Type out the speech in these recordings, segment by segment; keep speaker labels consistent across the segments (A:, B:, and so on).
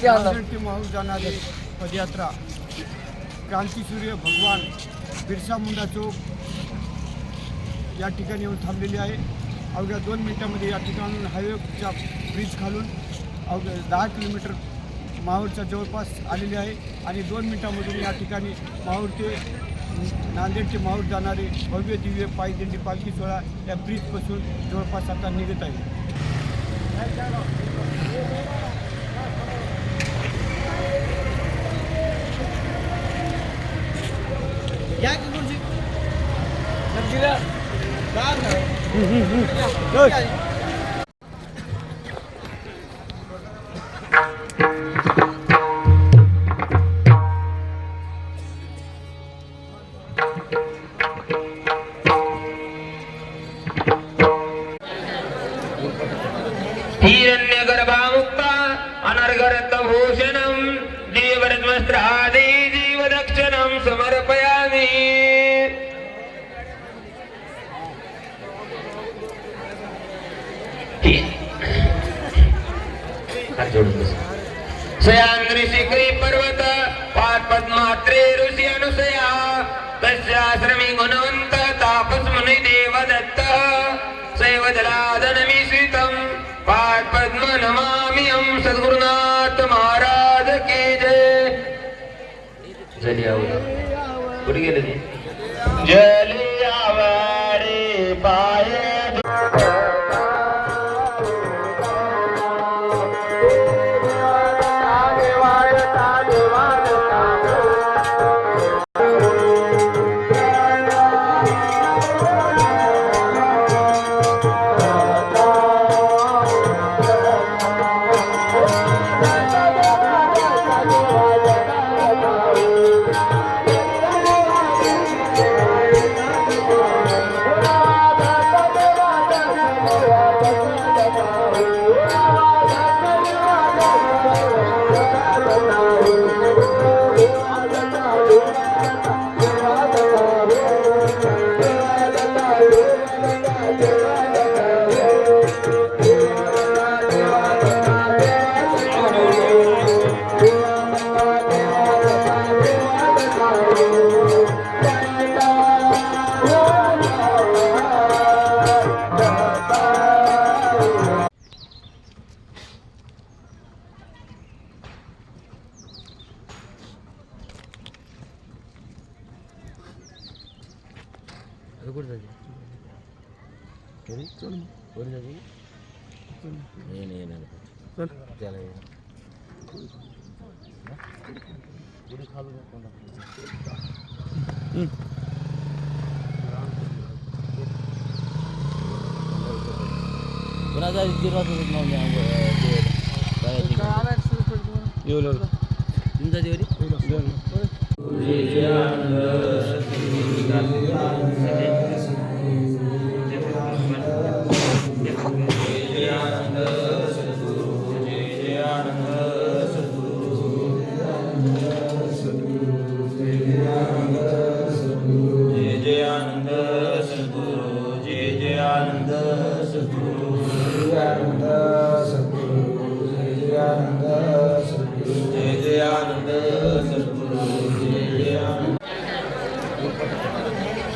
A: माहूर जाणारी पदयात्रा क्रांतीसूर्य भगवान बिरसा मुंडा चौक या ठिकाणी येऊन थांबलेली आहे. अवघ्या 2 मिनिटांमध्ये या ठिकाणून हायवेच्या ब्रिज खालून अवघ्या 10 किलोमीटर माहूरच्या जवळपास आलेली आहे आणि 2 मिनिटांमधून या ठिकाणी माहूर ते नांदेड ते माहूर जाणारे भव्य दिव्य पायी दिंडी पालखी सोहळा या ब्रिजपासून जवळपास आता निघत आहे. या की गुरुजी नक्कीला
B: हिरण्यगर्भामुक्ता अनर्गरत्नभूषणं जीवरत्नस्त्रादि जीवदक्षिणं समर्पयामि. सयान्द्री शिखरी पर्वत पादपद्मात्रे ऋषि अनुसया तस्याश्रमी गुणवंत तापस मुनि देवदत्त सैवजलादनमी श्रीतं पादपद्म नमामि हम सद्गुरुनाथ महाराज की जय. जलियावडे कुठे गेले ते जलियावडे पाय
C: कोणाचा गिरवाचं नाव तुमचा देवरी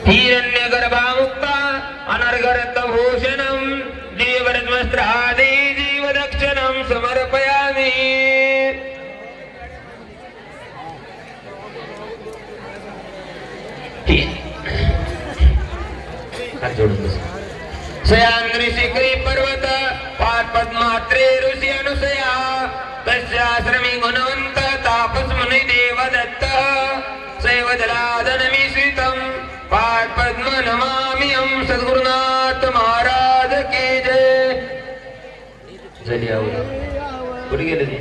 B: हिरण्यगर्भामुक्ता अनर्गरत्नभूषणं जीवरत्नस्त्रादि जीवदक्षिणं समर्पयामि. सयान्द्री शिखरी पर्वत पादपद्मात्रे ऋषि अनुसया तस्याश्रमी गुणवंत तापस मुनि देवदत्त सैवजलादनमी श्रीतं पादपद्म नमामि हम सद्गुरुनाथ महाराज की जय. जलियावडे कुठे गेले ते